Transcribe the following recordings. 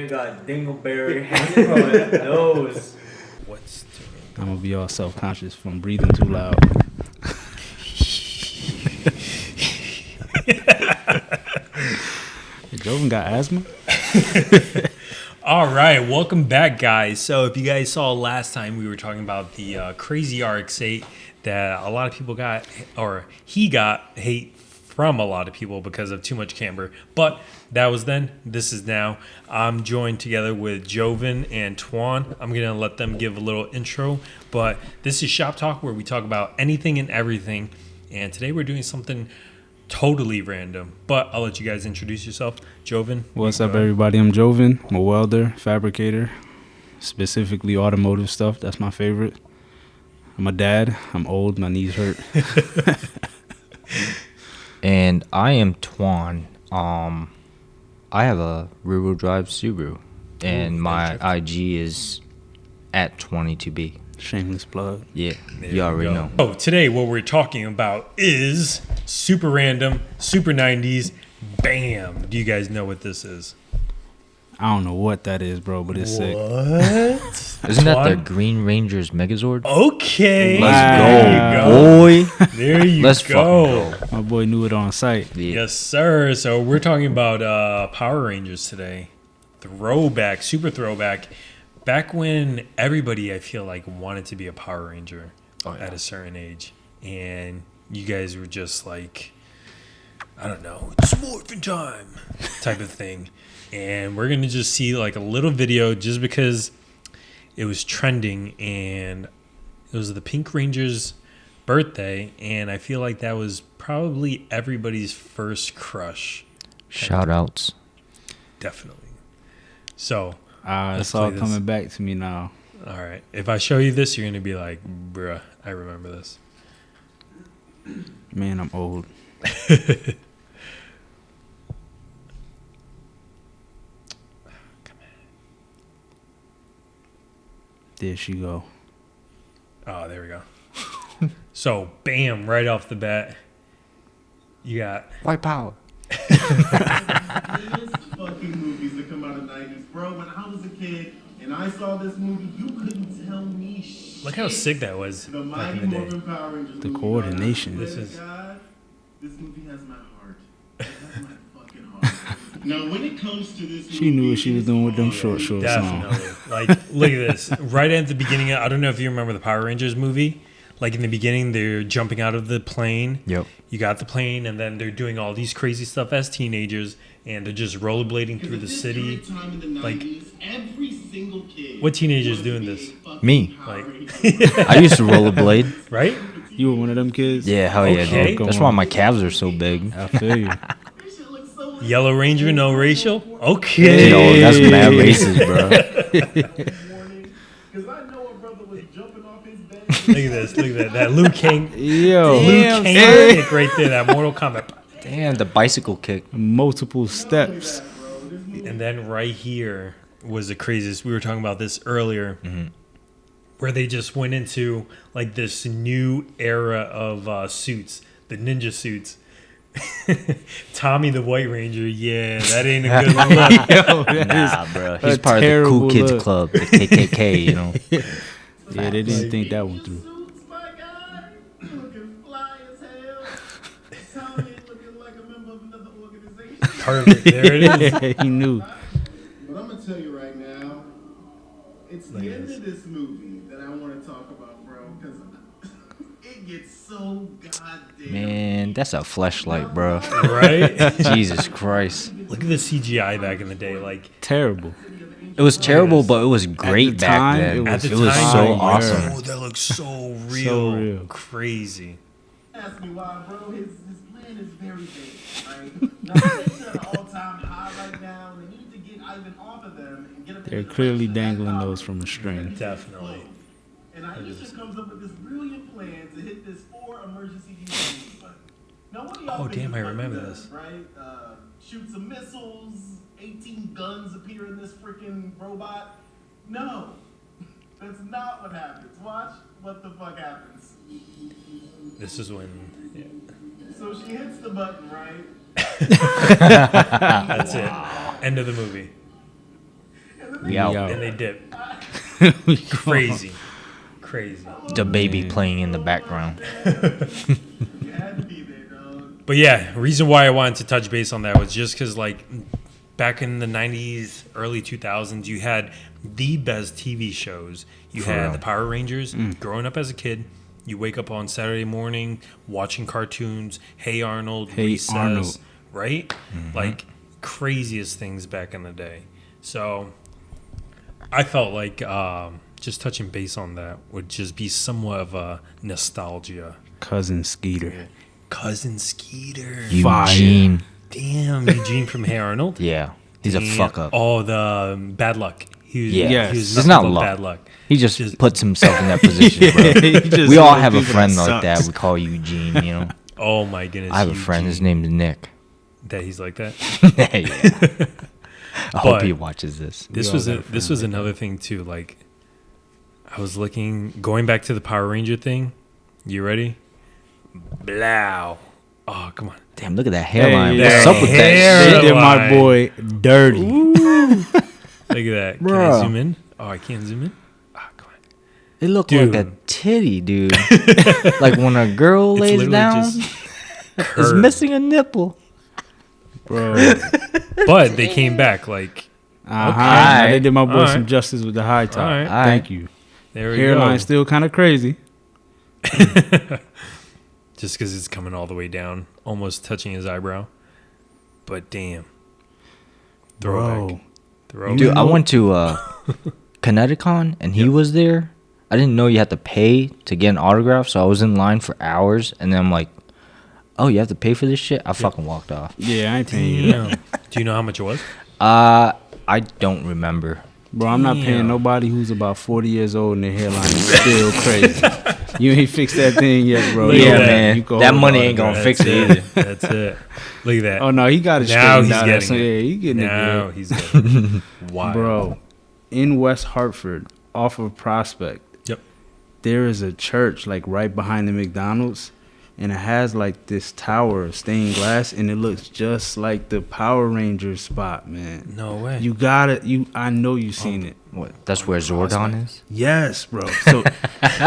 man got dingleberry hanging from his nose. What's I'm gonna be all self-conscious from breathing too loud. Joven got asthma? All right, welcome back, guys. So if you guys saw last time, we were talking about the crazy RX-8 that a lot of people got, or he got hate from a lot of people because of too much camber. But that was then, this is now. I'm joined together with Joven and Twan. I'm going to let them give a little intro. But this is Shop Talk, where we talk about anything and everything. And today we're doing something totally random, but I'll let you guys introduce yourself. Joven. What's up, everybody? I'm Joven. I'm a welder, fabricator, specifically automotive stuff. That's my favorite. I'm a dad. I'm old. My knees hurt. And I am Twan. I have a rear-wheel drive Subaru, and my IG is at 22B. Shameless plug. Yeah, There you already know. Oh, today what we're talking about is super random, super 90s, bam. Do you guys know what this is? I don't know what that is, bro, but it's sick. What? Isn't that the Green Ranger's Megazord? Okay. Let's There go, you boy. There you Let's go. fucking go. My boy knew it on sight. Yeah. Yes, sir. So we're talking about Power Rangers today. Throwback, super throwback. Back when everybody, I feel like, wanted to be a Power Ranger at a certain age. And you guys were just like, I don't know, it's morphin' time type of thing. And we're going to just see like a little video just because it was trending and it was the Pink Ranger's birthday. And I feel like that was probably everybody's first crush. Shout outs. Definitely. So, It's all coming back to me now. all right. If I show you this, you're going to be like, bruh, I remember this. Man, I'm old. There she go. Oh, there we go. So, bam, right off the bat, you got White power. Fucking movies that come out of the 90s, bro. When I was a kid and I saw this movie, you couldn't tell me shit. look how sick that was The back Mighty in the day. Morphin Power Rangers The movie, coordination. God, This is- God, this movie has my heart. It has my fucking heart. Now, when it comes to this She knew what she was doing with them short. short songs. Definitely. Like, look at this. Right at the beginning, I don't know if you remember the Power Rangers movie. Like, in the beginning, they're jumping out of the plane. Yep. You got the plane, and then they're doing all these crazy stuff as teenagers, and they're just rollerblading through the city. Like, Every single kid what teenager's wanted doing to be this? a fucking Me. Power Like- Ranger. I used to rollerblade. Right? You were one of them kids? Yeah, hell yeah, Okay. dude. That's why my calves are so big. I feel you. That shit looks so Yellow Ranger, no racial? Okay. Yo, that's mad racist, bro. Because I know a brother was jumping off his bed. Look at this. Look at that. That Liu Kang. Yo. Liu Kang kick right there. That Mortal Kombat. Damn, the bicycle kick. Multiple steps. And then right here was the craziest. We were talking about this earlier, where they just went into like this new era of suits, the ninja suits. Tommy the White Ranger, yeah, that ain't a good look. Yo, that Nah, is bro. a He's part of the terrible Cool Kids look. Club, the KKK, you know. Yeah, they didn't think that one through. Suits, my guy. Looking fly as hell. Tommy looking like a member of another organization. Perfect. There it is. He knew. But I'm going to tell you right now, it's Look the at end this. of this movie that I want to talk about, bro, because it gets so goddamn. Man, that's a fleshlight, bro. Right? Jesus Christ. Look at the CGI back in the day. Like, Terrible. It was terrible, but it was great the back time, then. at the It was time, so like, awesome. oh, that looks so real. So real. Crazy. Ask me why, bro. His plan is very big, right? Now, things are at an all-time high right now. They need to get Ivan off of them and get him. They're in the clearly direction of that dangling power. those from a string. Definitely. And Aisha comes up with this brilliant plan to hit this 4 emergency use button. Now, what do y'all Oh, think damn, this I button remember does, this. Right? Shoot some missiles, 18 guns appear in this freaking robot. No, that's not what happens. Watch what the fuck happens. This is when. Yeah. So she hits the button, right? That's it. End of the movie. We out. And they dip. We Crazy. The baby playing in the background. You had to be there, dog. But yeah, reason why I wanted to touch base on that was just because, like, back in the 90s, early 2000s, you had the best TV shows. You For had real. the Power Rangers. Growing up as a kid, you wake up on Saturday morning watching cartoons. Hey Arnold, Hey Recess, Arnold. right? Like, craziest things back in the day. So I felt like just touching base on that would just be somewhat of a nostalgia. Cousin Skeeter. Cousin Skeeter. Eugene. Damn, Eugene from Hey Arnold. Yeah. He's a Damn. fuck up. Oh, the bad luck. He was, Yeah. Yes. he was It's nothing not but luck. bad luck. He just Just- puts himself in that position, bro. He just We all knows have a people friend that like that. sucks. We call Eugene, you know. Oh my goodness. I have a friend. His Eugene. name's Nick. That he's like that. Yeah. I hope But- he watches this. This all was got a this friend was like another thing too. Like, I was going back to the Power Ranger thing. You ready? Blow. Oh, come on. Damn, look at that hairline. Hey, What's that up with They that shit? did my Hairline. boy dirty. Look at that. Can I Bruh. zoom in? Oh, I can't zoom in. Oh, come on. It looked Dude. like a titty, dude. Like when a girl It's lays literally down, just it's curved. missing a nipple. Bro. But they came back like Uh-huh. They did my boy All some right. justice with the high top. All right. Thank you. there we Hairline go. still kind of crazy. Just because it's coming all the way down, almost touching his eyebrow. But damn. Throwback. Bro. Throwback. Dude, I went to Connecticut and he was there. I didn't know you had to pay to get an autograph, so I was in line for hours. And then I'm like, oh, you have to pay for this shit? I fucking walked off. Yeah, I ain't paying you that. Damn. Do you know how much it was? I don't remember. Bro, I'm not paying Damn. nobody who's about 40 years old and their hairline is still crazy. You ain't fixed that thing yet, bro. Look at Yeah, that. man. You go That hold money on, ain't bro. gonna fix it either. That's it. Look at that. Oh, no, he got it Now straightened he's out. getting So, it. yeah, he getting Now it he's good. Wow. good. Bro, in West Hartford, off of Prospect, Yep. there is a church, like, right behind the McDonald's. And it has, like, this tower of stained glass. And it looks just like the Power Rangers spot, man. No way. You got it. I know you seen it. What? That's where Zordon is? Yes, bro. So, all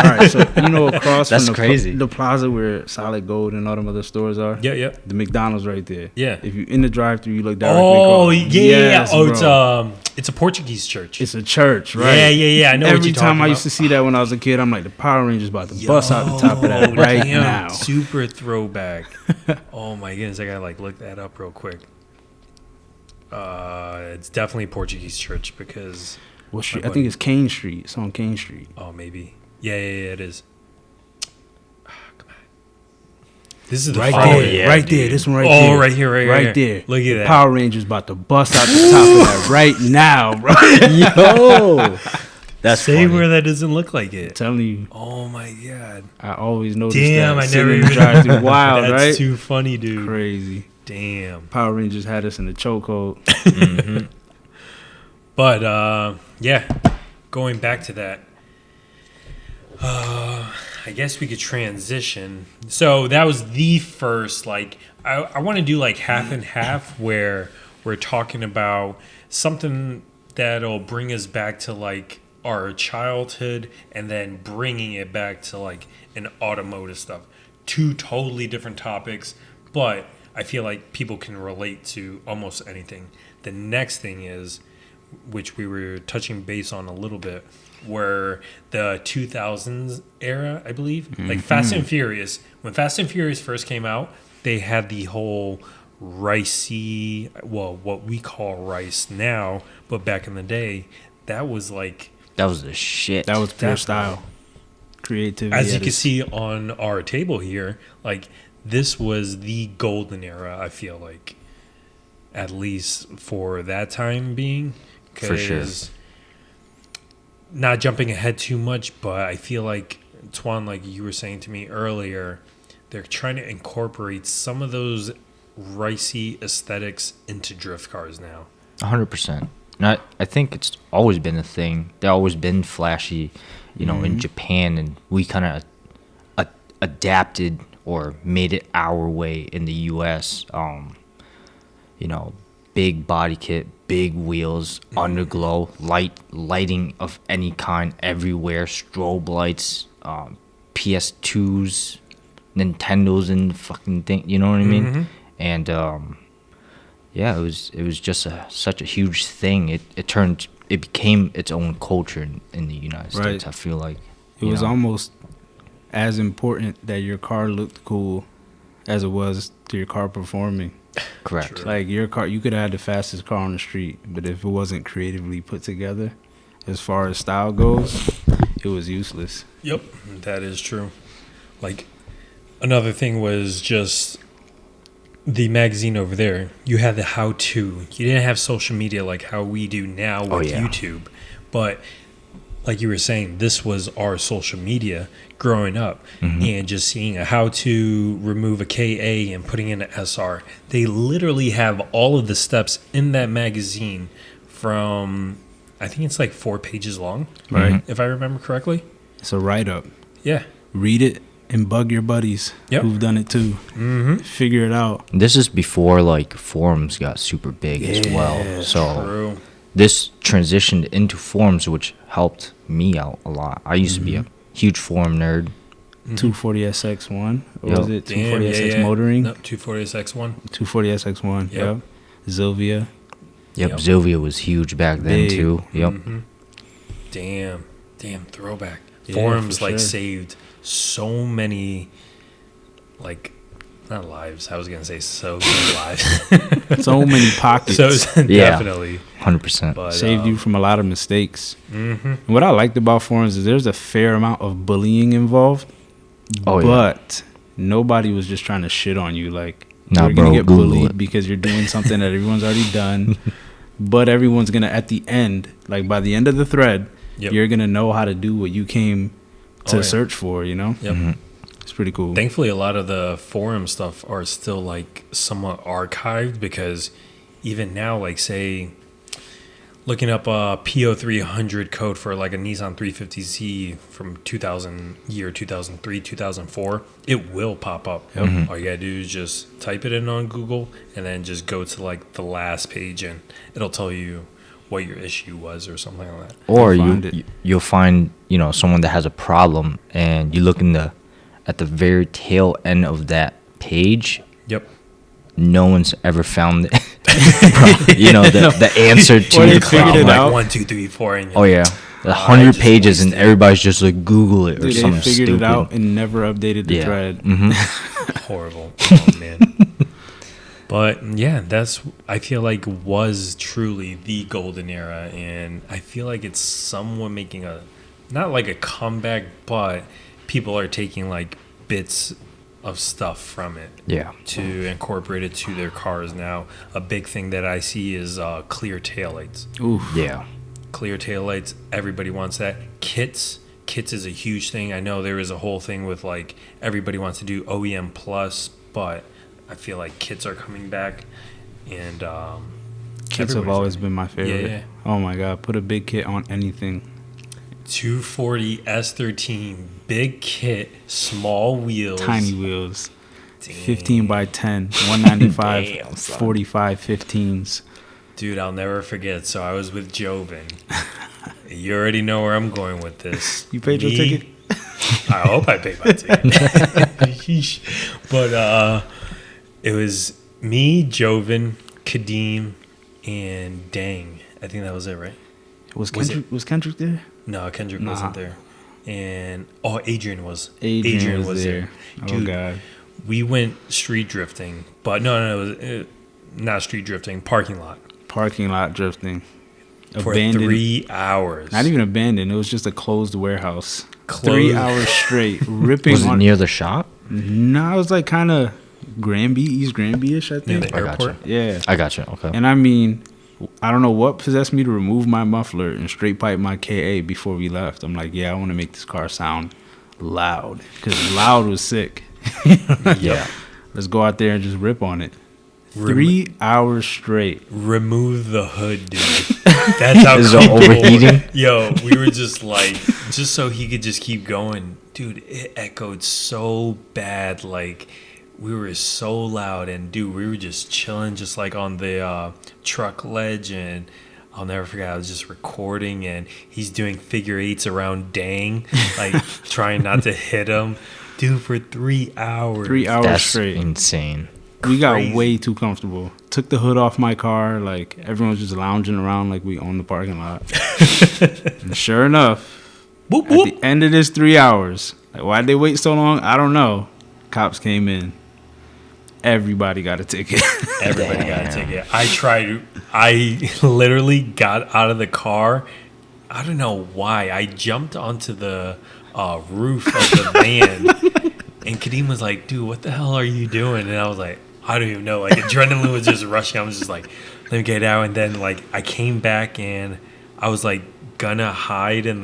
right. So, you know, across That's from crazy. the plaza where Solid Gold and all them other stores are, Yeah, yeah. the McDonald's right there. Yeah. If you in the drive-through, you look directly Oh, across. yeah, Yes, yeah. Oh, bro. it's a Portuguese church. It's a church, right? Yeah, yeah, yeah. I know what Every you're time talking I used to about. see that when I was a kid, I'm like, the Power Rangers about to bust out the top of that Yo, right damn, now. Super throwback. Oh my goodness, I gotta like look that up real quick. It's definitely a Portuguese church because What street? My I think buddy. it's Kane Street. It's on Kane Street. oh maybe yeah it is. Ah, come on. This is the Right photo. there, yeah, right there. dude. This one right Oh, there. right here, right here. there. Look at The that. Power Rangers about to bust out the top of that right now, bro. Yo! That's Say funny. where that doesn't look like it. telling you, Oh my god. I always noticed Damn, that. I Sitting never in the even. drive-through. Wild, That's right? too funny, dude. Crazy. Damn. Power Rangers had us in the chokehold. But yeah, going back to that, I guess we could transition. So that was the first. Like, I want to do like half and half, where we're talking about something that'll bring us back to like our childhood, and then bringing it back to like an automotive stuff. Two totally different topics, but I feel like people can relate to almost anything. The next thing is, which we were touching base on a little bit, where the 2000s era, I believe, like Fast and Furious. When Fast and Furious first came out, they had the whole ricey, well, what we call rice now, but back in the day, that was like, That was the shit. That was pure Definitely. style. Creativity. as you at can its- see on our table here, like this was the golden era, I feel like, at least for that time being. For sure. 'Cause not jumping ahead too much, but I feel like, Twan, like you were saying to me earlier, they're trying to incorporate some of those ricey aesthetics into drift cars now. 100%. And I think it's always been a thing. They've always been flashy, you know, in Japan, and we kind of adapted or made it our way in the U.S. You know, big body kit, big wheels, underglow, lighting of any kind everywhere, strobe lights, PS2s, Nintendos and fucking thing, you know what I mean? And yeah, it was just such a huge thing. It became its own culture in the United States. I feel like it was almost as important that your car looked cool as it was to your car performing. Correct. True. Like your car, you could have had the fastest car on the street, but if it wasn't creatively put together, as far as style goes, it was useless. Yep, that is true. Like, another thing was just the magazine over there. You had the how-to. You didn't have social media like how we do now with YouTube. But like you were saying, this was our social media growing up. And just seeing a how to remove a KA and putting in an SR. They literally have all of the steps in that magazine from, I think it's like 4 pages long, Right. if I remember correctly. It's a write-up. Yeah. Read it and bug your buddies who've done it too. Figure it out. This is before like forums got super big as well. So True. this transitioned into forums, which helped me out a lot. I used to be a huge forum nerd. 240SX1. Or Yep. was it Damn, 240SX motoring? No, 240SX1. 240SX1. Yep. Yep. Zilvia. Yep, Yep. Zilvia was huge back then Big. too. Yep. Damn, throwback. Yeah, Forums for like sure. saved so many, like, not lives. I was gonna say so many lives. So many pockets. So Yeah. definitely, 100%. but Saved you from a lot of mistakes. And what I liked about forums is there's a fair amount of bullying involved. Oh, yeah. But nobody was just trying to shit on you. Like, Nah, you're going bro, to get Google bullied it. because you're doing something that everyone's already done. But everyone's going to, at the end, like by the end of the thread, Yep. you're going to know how to do what you came to Oh, yeah. search for, you know? Yep. It's pretty cool. Thankfully, a lot of the forum stuff are still like somewhat archived because even now, like say, looking up a PO300 code for like a Nissan 350Z from 2003, 2004, it will pop up. All you gotta do is just type it in on Google and then just go to like the last page and it'll tell you what your issue was or something like that. Or Find it. you'll find, someone that has a problem and you look at the very tail end of that page. Yep. No one's ever found it. the answer to Or they the figured problem. it Like out. 1, 2, 3, 4, and Oh yeah, I 100 just pages and wasted- everybody's just like Google it or Dude, they something figured stupid. it out and never updated the Yeah. thread. horrible. Oh man. But yeah, I feel like was truly the golden era, and I feel like it's somewhat making not like a comeback, but people are taking like bits of stuff from it Yeah. to incorporate it to their cars now. A big thing that I see is clear taillights. Oof. Yeah. Clear taillights, everybody wants that. Kits is a huge thing. I know there is a whole thing with like everybody wants to do OEM plus, but I feel like kits are coming back, and Kits have everybody's always running. been my favorite. Yeah. Oh my God. Put a big kit on anything. 240 S13 big kit, small wheels, Tiny wheels. Damn. 15 by 10. 195. Damn, son. 45 15s. Dude, I'll never forget. So I was with Joven. You already know where I'm going with this. You paid your ticket? I hope I paid my ticket. Yeesh. But it was me, Joven, Kadeem, and Dang. I think that was it, right? Was Was Kendrick there? No, Kendrick Nah. wasn't there. And Adrian was. Adrian was there. Oh Dude, God. we went street drifting, but no, it was not street drifting, parking lot Parking lot drifting. for Abandoned. 3 hours. Not even abandoned. It was just a closed warehouse. Closed. 3 hours straight. Ripping Was it on. near the shop? No, it was like kind of Granby, East Granby-ish, I near think. the I gotcha. airport. Yeah. I got you. Okay. And I mean, I don't know what possessed me to remove my muffler and straight pipe my KA before we left. I'm like, yeah, I want to make this car sound loud. Because loud was sick. Yeah. Let's go out there and just rip on it. Rem- 3 hours straight. Remove the hood, dude. That's how Is it comfortable- overheating? Yo, we were just like, just so he could just keep going. Dude, it echoed so bad. Like, we were so loud, and dude, we were just chilling, just like on the truck ledge, and I'll never forget. I was just recording, and he's doing figure eights around Dang, like trying not to hit him, dude, for 3 hours. 3 hours That's straight. insane. We got Crazy. way too comfortable. Took the hood off my car. Like, everyone was just lounging around like we own the parking lot. And sure enough, Whoop, at whoop. the end of this 3 hours, like, why'd they wait so long? I don't know. Cops came in. Everybody got a ticket. Everybody got a Damn. ticket. I literally got out of the car. I don't know why. I jumped onto the roof of the van, and Kadeem was like, dude, what the hell are you doing? And I was like, I don't even know. Like, adrenaline was just rushing. I was just like, let me get out. And then, like, I came back, and I was like gonna hide in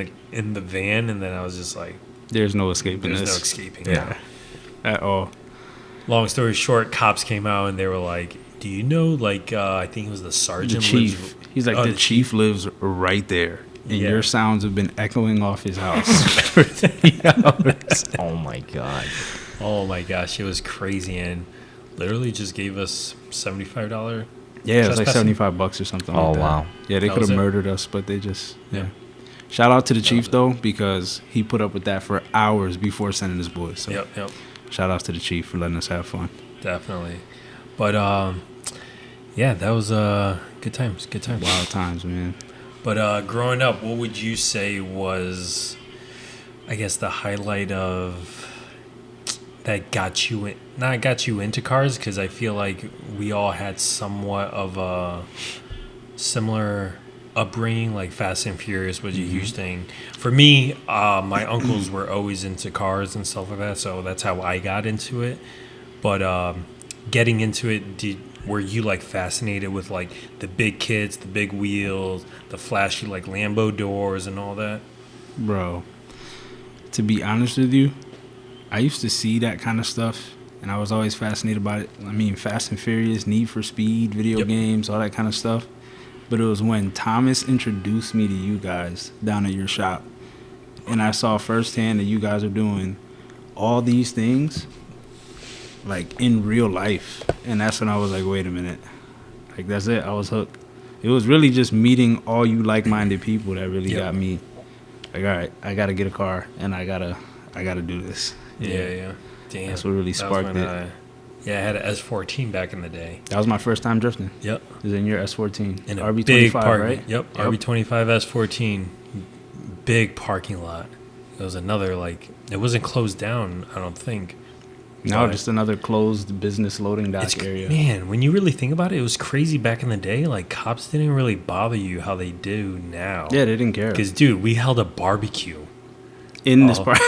the van, and then I was just like, There's no escaping there's this. no escaping. Yeah. At all. Long story short, cops came out, and they were like, do you know, like, I think it was the The sergeant. chief. He's like, Oh, the chief lives right there. And Yeah. your sounds have been echoing off his house for 3 hours. Oh my god. Oh my gosh, it was crazy, and literally just gave us $75. Yeah, it was like Trespassing? $75 or something Oh, like that. wow. Yeah, they That could was have it? murdered us, but they just, Yeah. yeah. Shout out to the chief, was it. though, because he put up with that for hours before sending his boys. So Yep, shout out to the chief for letting us have fun. definitely. But yeah, that was good times. Good times. Wild times, man. But growing up, what would you say was, I guess, the highlight of that got you in, not got you into cars? Because I feel like we all had somewhat of a similar upbringing. Like Fast and Furious was a huge thing for me. My uncles were always into cars and stuff like that, so that's how I got into it. But getting into it, were you like fascinated with like the big kits, the big wheels, the flashy like Lambo doors and all that? Bro, to be honest with you, I used to see that kind of stuff, and I was always fascinated by it. I mean, Fast and Furious, Need for Speed, video Yep. games, all that kind of stuff. But it was when Thomas introduced me to you guys down at your shop, and I saw firsthand that you guys are doing all these things, like, in real life. And that's when I was like, wait a minute. Like, that's it. I was hooked. It was really just meeting all you like-minded people that really Yep. got me. Like, all right, I got to get a car, and I gotta do this. Yeah. Damn. That's what really That was sparked when it. Yeah, I had an S14 back in the day. That was my first time drifting. Yep. It was in your S14. In a RB25, big park, right? Yep. RB25 S14, big parking lot. It was another like it wasn't closed down. I don't think. No, But just another closed business loading dock it's area. man, when you really think about it, it was crazy back in the day. Like cops didn't really bother you how they do now. Yeah, they didn't care. Because dude, we held a barbecue. In this Oh. part.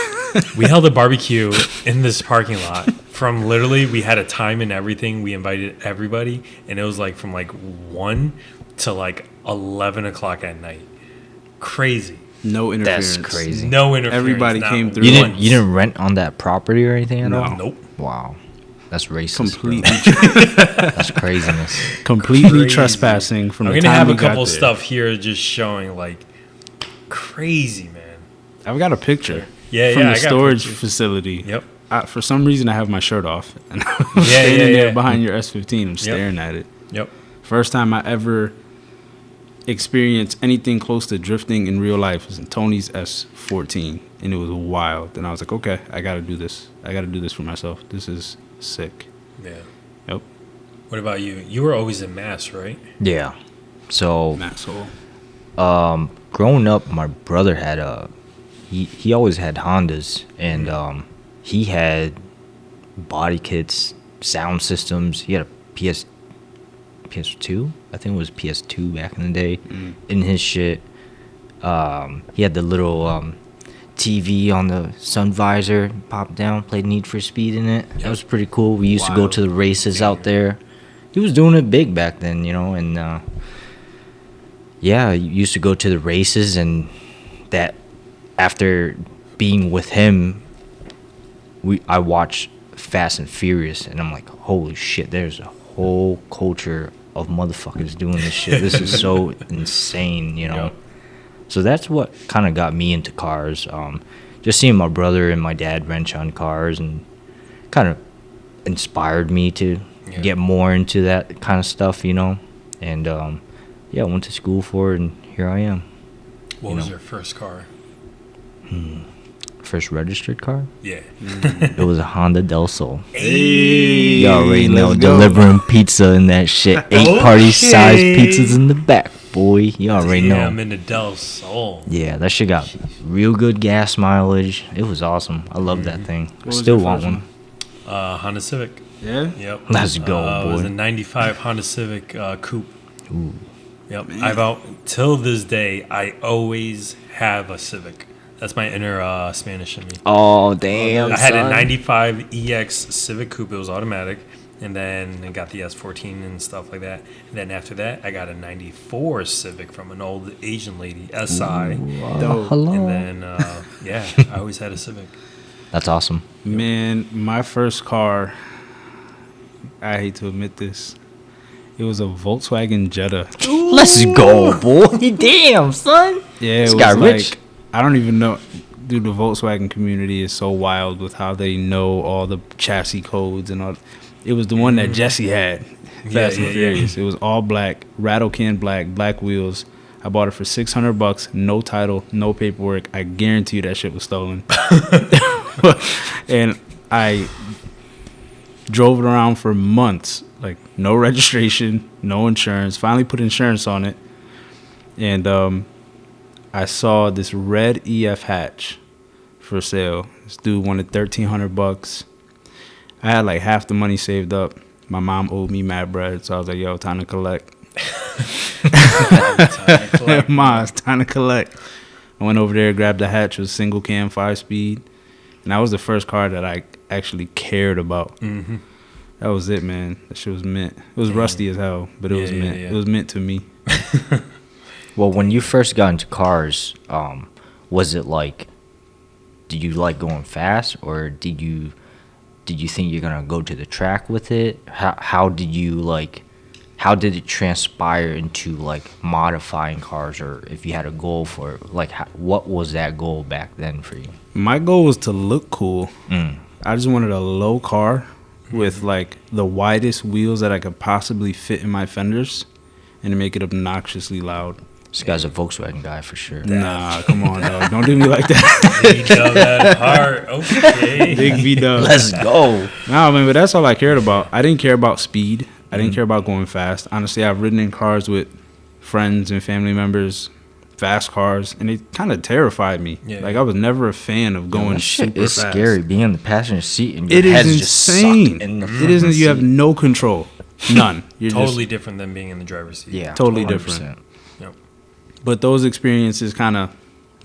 We held a barbecue in this parking lot. From literally, we had a time and everything. We invited everybody, and it was like from like 1 to like 11 o'clock at night. Crazy. No interference. That's crazy. No interference. Everybody not came through. You once. didn't rent on that property or anything at No. all? Nope. Wow. That's racist. Completely, Bro. That's craziness. completely Crazy. trespassing from I'm the gonna time have we a couple got there. stuff here just showing like crazy, man. I've got a picture. Yeah, from yeah, the I got storage pictures. facility. Yep. For some reason, I have my shirt off, and I'm Yeah, standing yeah, there yeah. behind your S15. I'm staring at it. Yep. First time I ever experienced anything close to drifting in real life was in Tony's S14, and it was wild. And I was like, okay, I got to do this. I got to do this for myself. This is sick. Yeah. Yep. What about you? You were always in Mass, right? Yeah. So, Asshole. growing up, my brother had he always had Hondas, and he had body kits, sound systems. He had a PS2, I think it was PS2 back in the day, in his shit. He had the little TV on the sun visor, popped down, played Need for Speed in it. That was pretty cool. We used to go Wild. to the races out there. He was doing it big back then, you know, and yeah, you used to go to the races, and that after being with him, I watched Fast and Furious, and I'm like, holy shit, there's a whole culture of motherfuckers doing this shit. This is so insane, you know. Yep. So that's what kind of got me into cars. Just seeing my brother and my dad wrench on cars, and kind of inspired me to get more into that kind of stuff, you know. And I went to school for it, and here I am. What was your first car? First registered car? Yeah. It was a Honda Del Sol. Hey, You already know, let's go. delivering pizza and that shit. 8 party-sized pizzas in the back, boy. You already Yeah, know. I'm into Del Sol. Yeah, that shit got real good gas mileage. It was awesome. I love that thing. I was still your want first one. Honda Civic. Yeah. Yep. Let's go, It was boy. a 95 Honda Civic coupe. Ooh. Yep. Till this day, I always have a Civic. That's my inner Spanish in me. Oh, damn, I had a son. 95 EX Civic coupe. It was automatic. And then I got the S14 and stuff like that. And then after that, I got a 94 Civic from an old Asian lady, SI. Dope. And then, I always had a Civic. That's awesome. Man, my first car, I hate to admit this, it was a Volkswagen Jetta. Let's go, boy. Damn, son. Yeah, This it guy was rich. like, I don't even know. Dude, the Volkswagen community is so wild with how they know all the chassis codes and all. It was the one that Jesse had, Fast and Furious. It was all black, rattle can black wheels. I bought it for $600, no title, no paperwork. I guarantee you that shit was stolen. And I drove it around for months, like no registration, no insurance. Finally put insurance on it, and I saw this red EF hatch for sale. This dude wanted $1,300. I had like half the money saved up. My mom owed me mad bread, so I was like, "Yo, time to collect." Ma, it's time to collect. I went over there, grabbed the hatch. It was single cam, 5-speed, and that was the first car that I actually cared about. Mm-hmm. That was it, man. That shit was mint. It was rusty as hell, but it was mint. yeah. It was mint to me. Well, when you first got into cars, was it like, did you like going fast, or did you think you're gonna go to the track with it? How did it transpire into like modifying cars, or if you had a goal for it, like what was that goal back then for you? My goal was to look cool. I just wanted a low car with like the widest wheels that I could possibly fit in my fenders, and to make it obnoxiously loud. This guy's a Volkswagen guy for sure. Nah, come on, dog. Don't do me like that. V-dub at heart. Okay. Big V-dub. Let's go. Nah, man, but that's all I cared about. I didn't care about speed. I didn't care about going fast. Honestly, I've ridden in cars with friends and family members, fast cars, and it kind of terrified me. Yeah. Like, I was never a fan of going That shit super is fast. scary being in the passenger seat and your It head's is just insane. sucked in the It isn't. You have seat. no control. None. You're Totally different than being in the driver's seat. Yeah, Totally 100%. different. But those experiences kind of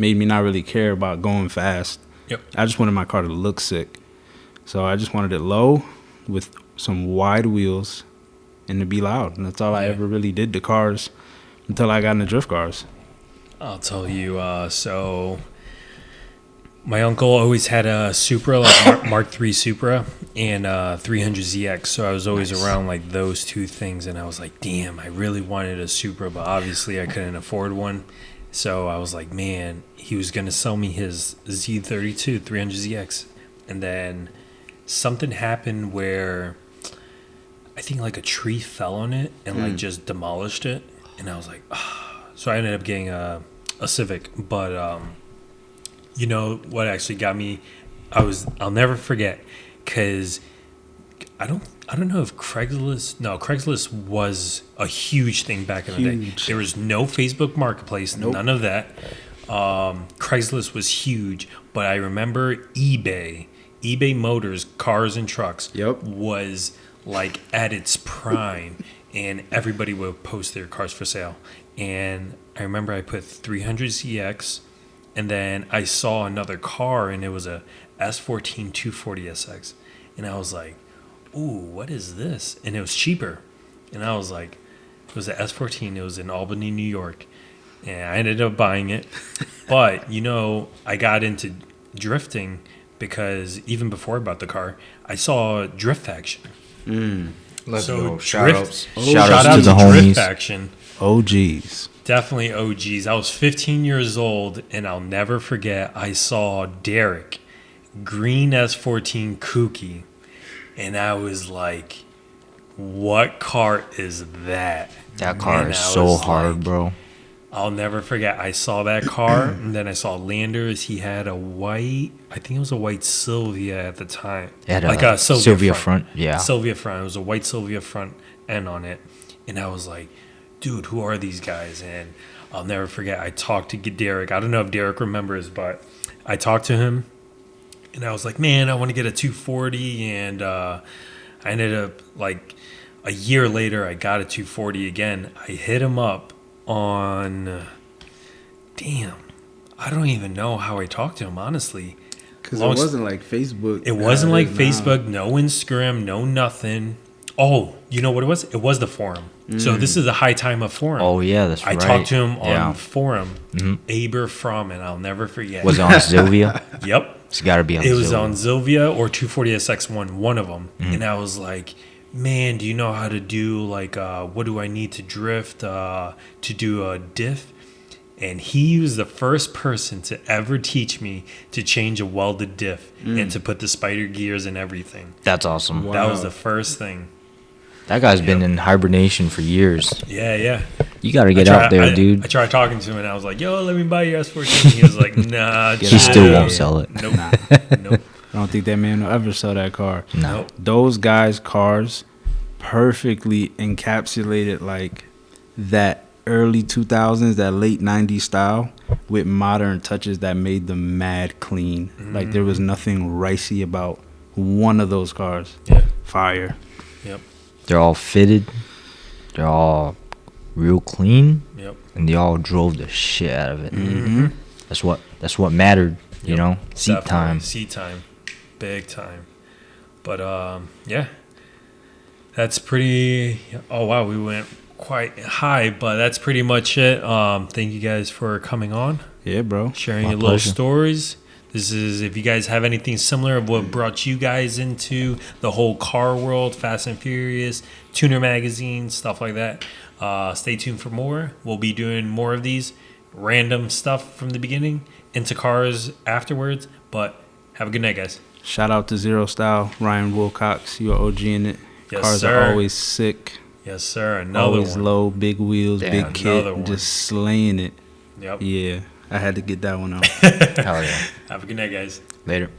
made me not really care about going fast. Yep. I just wanted my car to look sick. So I just wanted it low with some wide wheels and to be loud. And that's all I ever really did to cars until I got into drift cars. I'll tell you. So my uncle always had a Supra, like Mark III Supra, and 300ZX. So I was always around like those two things, and I was like, damn, I really wanted a Supra, but obviously I couldn't afford one. So I was like, man, he was gonna sell me his Z32 300ZX, and then something happened where I think like a tree fell on it and like just demolished it, and I was like, ah. So I ended up getting a Civic, but you know what actually got me? I'll never forget, because I don't know if Craigslist was a huge thing back in the day. Huge. There was no Facebook Marketplace, none of that. Craigslist was huge, but I remember eBay Motors, cars and trucks, was like at its prime, and everybody would post their cars for sale. And I remember I put 300ZX, and then I saw another car, and it was a S14 240SX, and I was like, ooh, what is this? And it was cheaper, and I was like, it was the S14. It was in Albany, New York, and I ended up buying it. But you know, I got into drifting because even before I bought the car, I saw Drift Faction. Let's So go. Drift- Shout outs out to the Drift homies. Faction. OGs. Definitely OGs. I was 15 years old, and I'll never forget, I saw Derek, green S14 Kooky, and I was like, what car is that? That car And is I so was hard, like, bro. I'll never forget. I saw that car, and then I saw Landers. He had a white, I think it was a white Sylvia at the time. It had like a a Sylvia, Sylvia front. front, yeah. Sylvia front. It was a white Sylvia front end on it. And I was like, dude, who are these guys? And I'll never forget. I talked to Derek. I don't know if Derek remembers, but I talked to him, and I was like, man, I want to get a 240. And I ended up, like, a year later, I got a 240 again. I hit him up on, damn, I don't even know how I talked to him, honestly. Because it wasn't like Facebook. It wasn't like now. Facebook, no Instagram, no nothing. Oh, you know what it was? It was the forum. So this is the high time of forum. Oh, yeah, that's I right. talked to him on Yeah. forum. Aber Fromm, I'll never forget. Was it on Sylvia? Yep. It's got to be on It Sylvia. was on Sylvia or 240SX1, one of them. And I was like, man, do you know how to do, like, what do I need to drift to do a diff? And he was the first person to ever teach me to change a welded diff and to put the spider gears and everything. That's awesome. That was the first thing. That guy's been in hibernation for years. Yeah, yeah. You got to get out there, dude. I tried talking to him, and I was like, yo, let me buy your S14. He was like, nah. He He still chill." won't sell it. Nope. Nope. I don't think that man will ever sell that car. Nope. Those guys' cars perfectly encapsulated like that early 2000s, that late 90s style with modern touches that made them mad clean. Like there was nothing ricey about one of those cars. Yeah. Fire. Yep. They're all fitted. They're all real clean. Yep. And they all drove the shit out of it. Mm-hmm. That's what mattered, you Yep. know? Seat Definitely. time. Seat time. Big time. But, yeah. That's pretty... Oh, wow. We went quite high, but that's pretty much it. Thank you guys for coming on. Yeah, bro. Sharing My your little pleasure. stories. This is, if you guys have anything similar of what brought you guys into the whole car world, Fast and Furious, Tuner Magazine, stuff like that, stay tuned for more. We'll be doing more of these random stuff from the beginning into cars afterwards. But have a good night, guys. Shout out to Zero Style, Ryan Wilcox. You are OG in it. Yes, Cars sir. are always sick. Yes, sir. Another Always one. low, big wheels, Damn, big another kit, one. just slaying it. Yep. Yeah, I had to get that one out. Hell yeah. Have a good night, guys. Later.